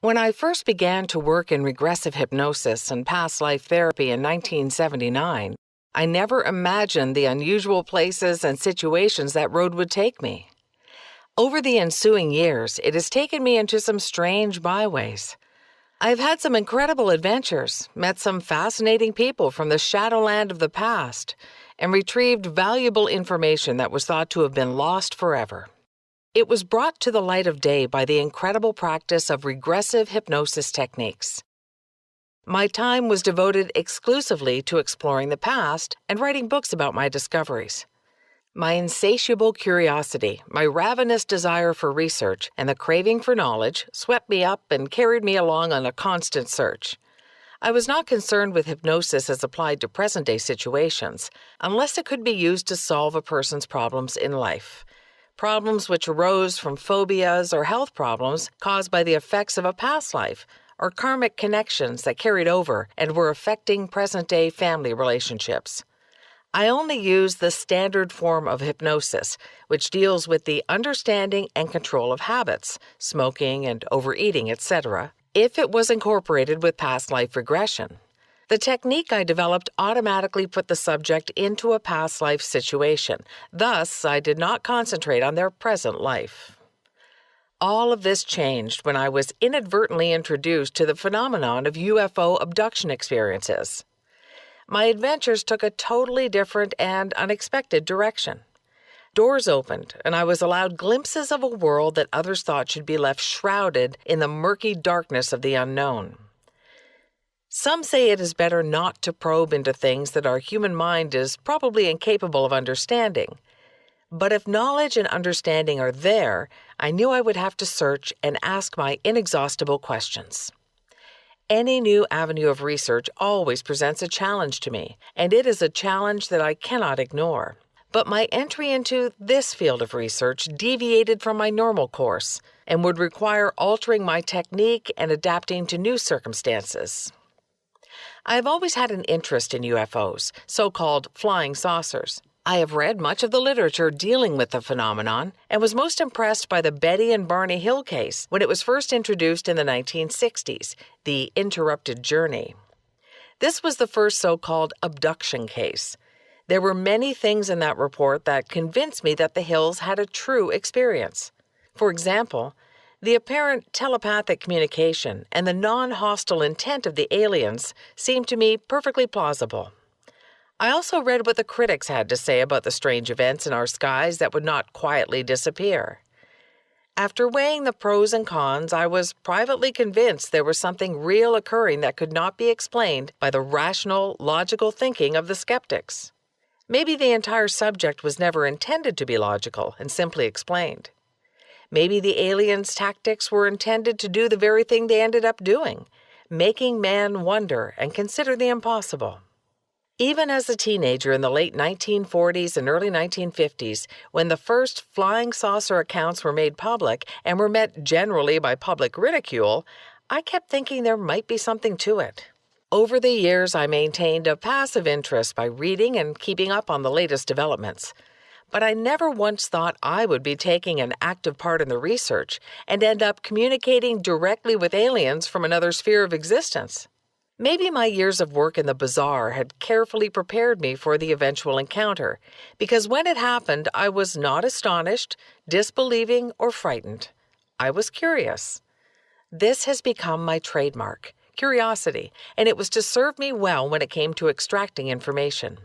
When I first began to work in regressive hypnosis and past life therapy in 1979, I never imagined the unusual places and situations that road would take me. Over the ensuing years, it has taken me into some strange byways. I've had some incredible adventures, met some fascinating people from the shadowland of the past, and retrieved valuable information that was thought to have been lost forever. It was brought to the light of day by the incredible practice of regressive hypnosis techniques. My time was devoted exclusively to exploring the past and writing books about my discoveries. My insatiable curiosity, my ravenous desire for research, and the craving for knowledge swept me up and carried me along on a constant search. I was not concerned with hypnosis as applied to present-day situations, unless it could be used to solve a person's problems in life. Problems which arose from phobias or health problems caused by the effects of a past life, or karmic connections that carried over and were affecting present-day family relationships. I only use the standard form of hypnosis, which deals with the understanding and control of habits, smoking and overeating, etc., if it was incorporated with past life regression. The technique I developed automatically put the subject into a past life situation. Thus, I did not concentrate on their present life. All of this changed when I was inadvertently introduced to the phenomenon of UFO abduction experiences. My adventures took a totally different and unexpected direction. Doors opened, and I was allowed glimpses of a world that others thought should be left shrouded in the murky darkness of the unknown. Some say it is better not to probe into things that our human mind is probably incapable of understanding. But if knowledge and understanding are there, I knew I would have to search and ask my inexhaustible questions. Any new avenue of research always presents a challenge to me, and it is a challenge that I cannot ignore. But my entry into this field of research deviated from my normal course and would require altering my technique and adapting to new circumstances. I have always had an interest in UFOs, so-called flying saucers. I have read much of the literature dealing with the phenomenon and was most impressed by the Betty and Barney Hill case when it was first introduced in the 1960s, the interrupted journey. This was the first so-called abduction case. There were many things in that report that convinced me that the Hills had a true experience. For example, the apparent telepathic communication and the non-hostile intent of the aliens seemed to me perfectly plausible. I also read what the critics had to say about the strange events in our skies that would not quietly disappear. After weighing the pros and cons, I was privately convinced there was something real occurring that could not be explained by the rational, logical thinking of the skeptics. Maybe the entire subject was never intended to be logical and simply explained. Maybe the aliens' tactics were intended to do the very thing they ended up doing, making man wonder and consider the impossible. Even as a teenager in the late 1940s and early 1950s, when the first flying saucer accounts were made public and were met generally by public ridicule, I kept thinking there might be something to it. Over the years, I maintained a passive interest by reading and keeping up on the latest developments. But I never once thought I would be taking an active part in the research and end up communicating directly with aliens from another sphere of existence. Maybe my years of work in the bizarre had carefully prepared me for the eventual encounter, because when it happened, I was not astonished, disbelieving, or frightened. I was curious. This has become my trademark, curiosity, and it was to serve me well when it came to extracting information.